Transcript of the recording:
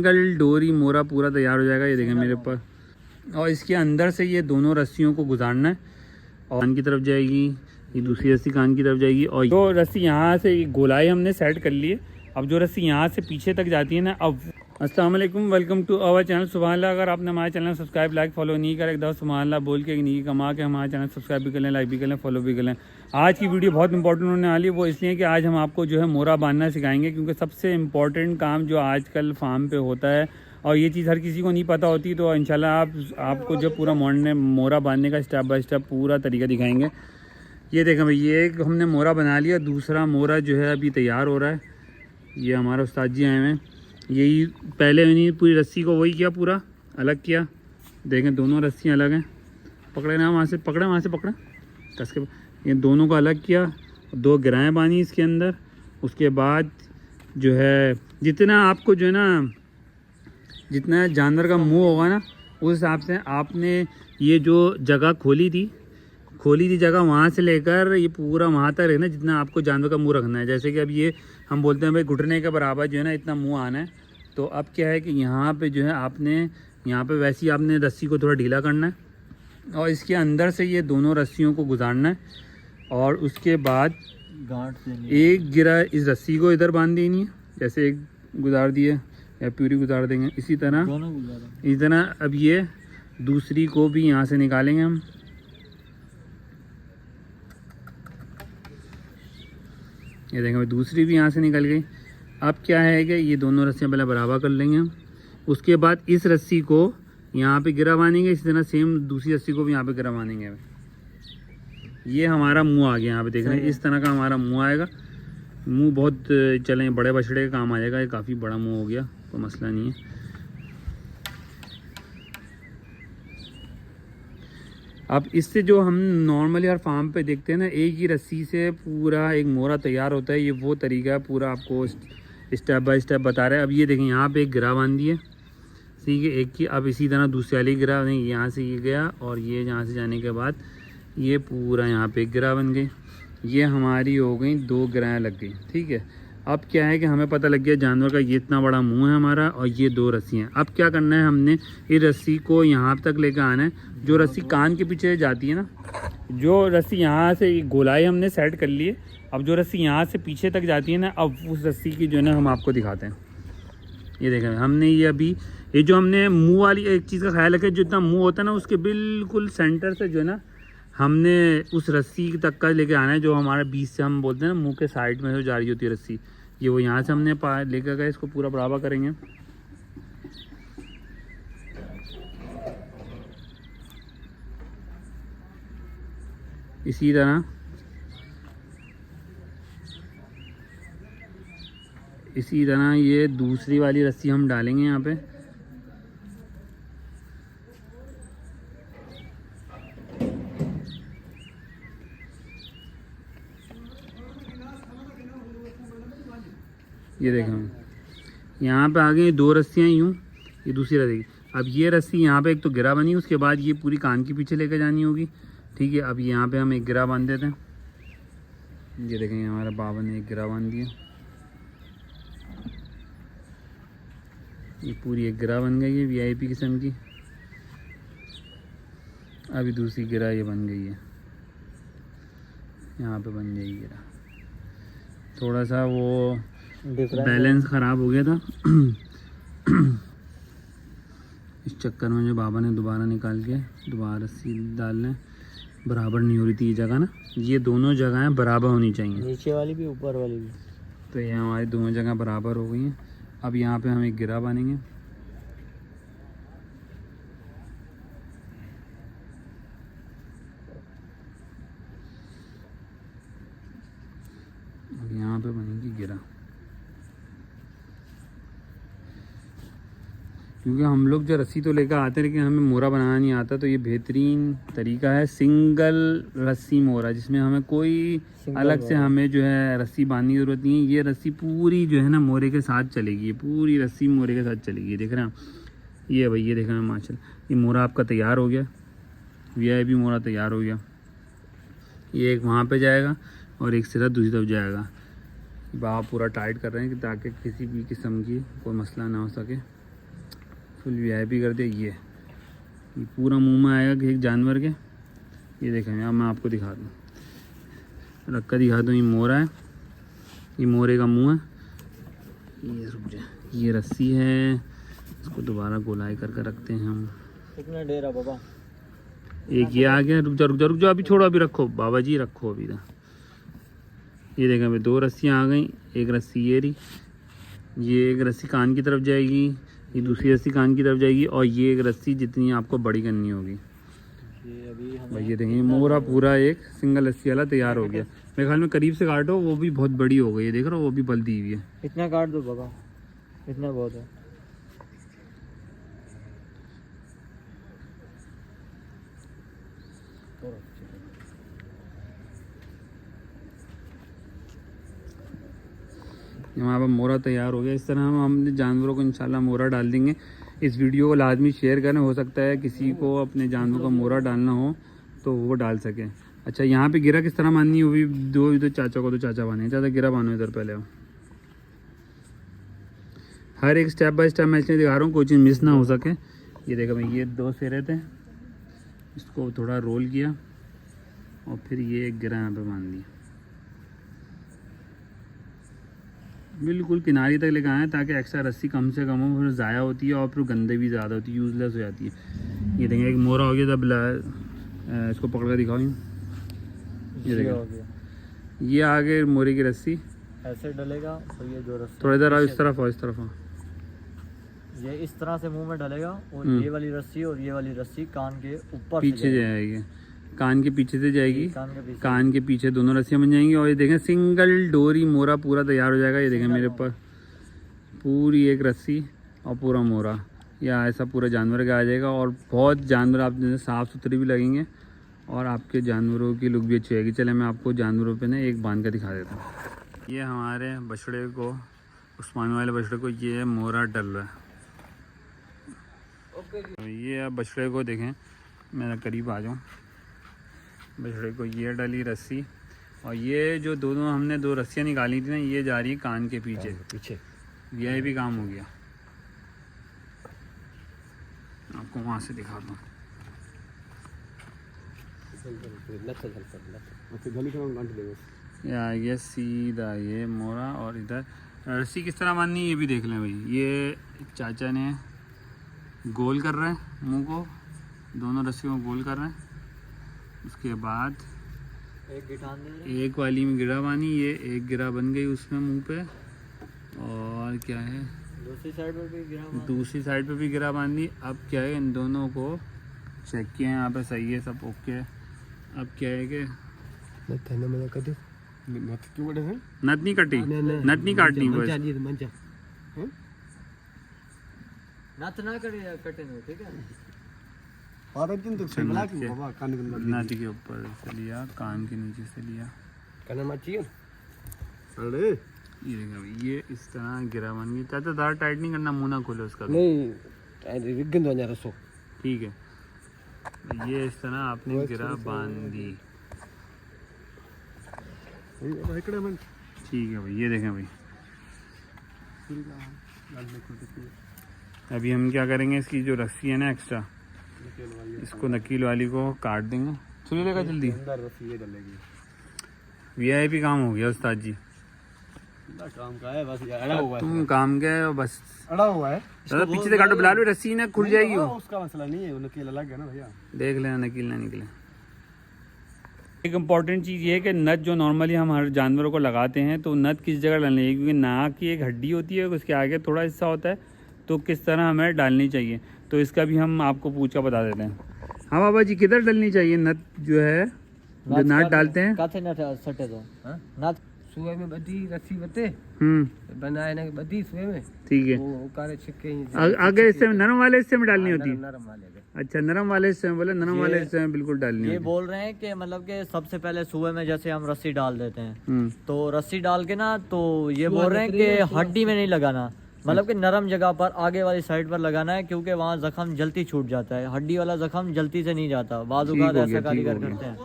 Single डोरी मोरा पूरा तैयार हो जाएगा। ये देखें मेरे ऊपर, और इसके अंदर से ये दोनों रस्सियों को गुजारना है और कान की तरफ जाएगी, ये दूसरी रस्सी कान की तरफ जाएगी। और जो रस्सी यहाँ से गोलाई हमने सेट कर ली है, अब जो रस्सी यहाँ से पीछे तक जाती है ना, अब अस्सलाम वालेकुम, वेलकम टू आवर चैनल सुभान। अगर आपने हमारे चैनल सब्सक्राइब लाइक फॉलो नहीं करा, एक दफ़ा सुभान बोल के नहीं कमा के हमारे चैनल सब्सक्राइब भी कर लें, लाइक भी कर लें, फॉलो भी कर लें। आज की वीडियो बहुत इंपॉर्टेंट होने वाली है, वो इसलिए कि आज हम आपको जो है मोरा बांधना सिखाएंगे, क्योंकि सबसे इम्पॉर्टेंट काम जो आजकल फार्म पे होता है और ये चीज़ हर किसी को नहीं पता होती। तो इंशाल्लाह आपको जो पूरा मोरा बांधने का स्टेप बाय स्टेप पूरा तरीका दिखाएंगे। ये देखें भाई, ये एक हमने मोरा बना लिया, दूसरा मोरा जो है अभी तैयार हो रहा है। ये हमारा उस्ताद जी आए हैं, यही पहले इन्हीं पूरी रस्सी को वही किया, पूरा अलग किया। देखें दोनों रस्सियाँ अलग हैं, पकड़े ना वहाँ से पकड़े कस के, ये दोनों को अलग किया, दो गिराएँ बानी इसके अंदर। उसके बाद जो है जितना आपको जो है ना, जितना जानवर का मुंह होगा ना, उस हिसाब से आपने ये जो जगह खोली थी जगह, वहाँ से लेकर ये पूरा वहाँ तक है ना, जितना आपको जानवर का मुंह रखना है। जैसे कि अब ये हम बोलते हैं भाई घुटने के बराबर जो है ना इतना मुंह आना है। तो अब क्या है कि यहाँ पे जो है आपने यहाँ पे वैसे ही आपने रस्सी को थोड़ा ढीला करना है और इसके अंदर से ये दोनों रस्सियों को गुजारना है। और उसके बाद गांठ से एक गिरा इस रस्सी को इधर बांध देनी है, जैसे एक गुजार दिए या पूरी गुजार देंगे, इसी तरह अब ये दूसरी को भी यहाँ से निकालेंगे हम। ये देखें दूसरी भी यहाँ से निकल गई। अब क्या है कि ये दोनों रस्सियाँ पहले बराबर कर लेंगे हम। उसके बाद इस रस्सी को यहाँ पे गिरा बांधेंगे, इसी तरह सेम दूसरी रस्सी को भी यहाँ पे गिरा बांधेंगे। ये हमारा मुंह आ गया, यहाँ पे देख रहे हैं इस तरह का हमारा मुंह आएगा। मुंह बहुत चले बड़े बछड़े का काम आ जाएगा, ये काफ़ी बड़ा मुंह हो गया, कोई मसला नहीं है। अब इससे जो हम नॉर्मली हर फार्म पे देखते हैं ना, एक ही रस्सी से पूरा एक मोरा तैयार होता है, ये वो तरीका है, पूरा आपको स्टेप बाय स्टेप बता रहे हैं। अब ये देखें यहाँ पे एक गिरा बांध दी है, ठीक है, एक की। अब इसी तरह दूसरी वाली गिरा नहीं, यहाँ से ये गया और ये यहाँ से जाने के बाद ये पूरा यहाँ पे एक गिरा बन गई। ये हमारी हो गई, दो गिराएँ लग गई, ठीक है। अब क्या है कि हमें पता लग गया जानवर का ये इतना बड़ा मुंह है हमारा और ये दो रस्सियाँ। अब क्या करना है, हमने ये रस्सी को यहाँ तक लेकर आना है। जो रस्सी कान के पीछे जाती है ना, जो रस्सी यहाँ से गोलाई हमने सेट कर ली है, अब जो रस्सी यहाँ से पीछे तक जाती है ना, अब उस रस्सी की जो है ना हम आपको दिखाते हैं। ये देखें हमने ये अभी ये जो हमने मुँह वाली एक चीज़ का ख्याल रखें, जितना मुँह होता है ना उसके बिल्कुल सेंटर से जो है ना हमने उस रस्सी तक का लेके आना है, जो हमारा बीच से हम बोलते हैं ना मुंह के साइड में जो जा रही होती है रस्सी, ये वो यहाँ से हमने लेकर गए। इसको पूरा बराबर करेंगे। इसी तरह ये दूसरी वाली रस्सी हम डालेंगे यहाँ पे। ये देखें यहाँ पे आ गई दो रस्सियाँ यूँ, ये दूसरी रस्सी। अब ये रस्सी यहाँ पे एक तो गिरा बनी, उसके बाद ये पूरी कान के पीछे लेकर जानी होगी, ठीक है। अब यहाँ पे हम एक गिरा बांध देते हैं। ये देखें हमारा बाबा ने एक गिरा बांध दिया, ये पूरी एक गिरा बन गई है VIP किस्म की। अभी दूसरी गिरा ये बन गई है, यहाँ पे बन जाएगी गिरा। थोड़ा सा वो बैलेंस ख़राब हो गया था इस चक्कर में जो बाबा ने दोबारा निकाल के दोबारा रस्सी डालने, बराबर नहीं हो रही थी ये जगह ना, ये दोनों जगहें बराबर होनी चाहिए, नीचे वाली भी ऊपर वाली भी। तो ये हमारी दोनों जगह बराबर हो गई हैं। अब यहाँ पे हम एक गिरा बांधेंगे। अब यहाँ पे बनेगी गिरा, क्योंकि हम लोग जो रस्सी तो लेकर आते हैं लेकिन हमें मोरा बनाना नहीं आता। तो ये बेहतरीन तरीका है सिंगल रस्सी मोरा, जिसमें हमें कोई अलग से हमें जो है रस्सी बांधने की ज़रूरत नहीं है। ये रस्सी पूरी जो है ना मोरे के साथ चलेगी, पूरी रस्सी मोरे के साथ चलेगी। देख रहे हैं ये भाई, ये देख रहे हैं माशाल्लाह, ये मोरा आपका तैयार हो गया, VIP मोरा तैयार हो गया। ये एक वहाँ पे जाएगा और एक सिरा दूसरी तरफ जाएगा। बाबा पूरा टाइट कर रहे हैं कि ताकि किसी भी किस्म की कोई मसला ना हो सके। फुल वीआईपी कर दिया। ये पूरा मुंह में आएगा कि एक जानवर के। ये देखें, अब मैं आपको दिखा दूँ, रख दिखा दूँ। ये मोरा है, ये मोरे का मुंह है। ये रुक जाए, ये रस्सी है, इसको दोबारा गोलाई करके रखते हैं हम। कितना डेरा बाबा? एक ये आ गया। रुक जाओ, अभी छोड़ो, अभी रखो बाबा जी, रखो अभी ना। ये देखें भाई, 2 रस्सियाँ आ गई। एक रस्सी ये रही, ये एक रस्सी कान की तरफ जाएगी, ये दूसरी रस्सी कान की तरफ जाएगी, और ये एक रस्सी जितनी आपको बड़ी करनी होगी। ये अभी हमें भाई ये देखें, मोरा पूरा एक सिंगल रस्सी वाला तैयार हो गया। मेरे ख्याल में करीब से काटो, वो भी बहुत बड़ी हो गई है, देख रहे हो, वो भी बल दी हुई है। इतना काट दो बाबा, इतना बहुत है। हमारा पर मोरा तैयार हो गया। इस तरह हमने जानवरों को इंशाल्लाह मोरा डाल देंगे। इस वीडियो को लाजमी शेयर करें, हो सकता है किसी को अपने जानवरों का मोरा डालना हो तो वो डाल सके। अच्छा, यहाँ पे गिरा किस तरह बांधनी है, वो भी दो इधर चाचा को, तो चाचा बांधे, चाचा गिरा बांधो इधर पहले। हो हर एक स्टेप बाय स्टेप मैं इसलिए दिखा रहा हूँ, कोई चीज़ मिस ना हो सके। ये देखो भाई, ये 2 सिरे थे, इसको थोड़ा रोल किया और फिर ये एक गिरा यहाँ पे बांध दिया। बिल्कुल किनारी तक लेकर आए ताकि एक्स्ट्रा रस्सी कम से कम हो, फिर ज़ाया होती है और फिर गंदे भी ज़्यादा होती है, यूज़लेस हो जाती है। ये देखें, एक मोरा हो गया। जब इसको पकड़ कर दिखाओ, ये देखें, ये आगे मोरे की रस्सी ऐसे डलेगा और ये जो रस्सी थोड़ा इधर आओ, इस तरफ आओ, इस तरफ आओ। ये इस तरह से मुंह में डलेगा और ये वाली रस्सी और ये वाली रस्सी कान के ऊपर पीछे जाएगी, कान के पीछे से जाएगी, कान कान के पीछे दोनों रस्सियाँ बन जाएंगी। और ये देखें, सिंगल डोरी मोरा पूरा तैयार हो जाएगा। ये देखें मेरे पास पूरी एक रस्सी और पूरा मोरा, या ऐसा पूरा जानवर का आ जाएगा। और बहुत जानवर आप साफ़ सुथरे भी लगेंगे और आपके जानवरों की लुक भी अच्छी आएगी। चले मैं आपको जानवरों पे ना एक बांध कर दिखा देता हूँ। ये हमारे बछड़े को, उस्मान वाले बछड़े को ये मोरा डल रहा है। तो ये अब बछड़े को देखें, मैं करीब आ जाऊँ। बछड़े को ये डली रस्सी, और ये जो दोनों हमने 2 रस्सियाँ निकाली थी ना, ये जा रही है कान के पीछे। यह भी काम हो गया। आपको वहाँ से दिखाता हूँ। ये सीधा ये मोरा, और इधर रस्सी किस तरह बांधनी है ये भी देख लें भाई। ये चाचा ने गोल कर रहे हैं मुंह को, दोनों रस्सियों को गोल कर रहे हैं। उसके बाद एक वाली में गिरा बानी, ये एक गिरा बन गई उसमें मुंह पे। और क्या है, दूसरी साइड पे भी गिरा बांधी। अब क्या है, इन दोनों को चेक किया है, यहाँ पे सही है, सब ओके है। अब क्या है कि नथ नहीं कटी, नथ नहीं काटनी बस। नथ ना कटे, ठीक है। नथ के ऊपर से लिया, कान के नीचे से लिया। ये देखा भाई, ये इस तरह गिरा बन गई। चाचा दार टाइट नहीं करना, मुंह ना खोले उसका। ठीक है, ये इस तरह आपने गिरा बांध दी। ठीक है भाई, ये देखें भाई। अभी हम क्या करेंगे, इसकी जो रस्सी है ना एक्स्ट्रा, इसको नकील वाली को काट देंगे। सुनिए लेगा जल्दी, वीआईपी काम हो गया उस्ताद जी। काम का है बस, अड़ा हुआ है। तुम काम के बस अड़ा हुआ है। दादा पीछे से काटो, बिलाल रस्सी ना खुल जाएगी वो। उसका मसला नहीं है, वो नकील अलग है ना भैया। देख लेना नकील ना निकले। एक इम्पॉर्टेंट चीज़ ये है कि नथ जो नॉर्मली हम हर जानवरों को लगाते हैं, तो नथ किस जगह डालनी है, क्योंकि नाक की एक हड्डी होती है, उसके आगे थोड़ा हिस्सा होता है, तो किस तरह हमें डालनी चाहिए, तो इसका भी हम आपको पूछ कर बता देते हैं। हाँ बाबा जी, किधर डालनी चाहिए नथ, जो है जो नाथ डालते हैं? काथे नथ सटे तो नाथ सुबह में बदी रस्सी बते बनाए ना, बदी सुबह में। ठीक है, वो कारे छिक्के आगे हिस्से में, नरम वाले हिस्से में डालनी होती है। नरम वाले। अच्छा, नरम वाले हिस्से में, बोले नरम वाले हिस्से में बिल्कुल डालनी ये होती है। बोल रहे हैं कि मतलब कि सबसे पहले सुबह में जैसे हम रस्सी डाल देते हैं, तो रस्सी डाल के ना, तो ये बोल रहे हैं कि हड्डी में नहीं लगाना, मतलब कि नरम जगह पर आगे वाली साइड पर लगाना है, क्योंकि वहाँ जख्म जल्दी छूट जाता है। हड्डी वाला जख्म जल्दी से नहीं जाता, बाजू का ऐसा कारीगर करते हैं।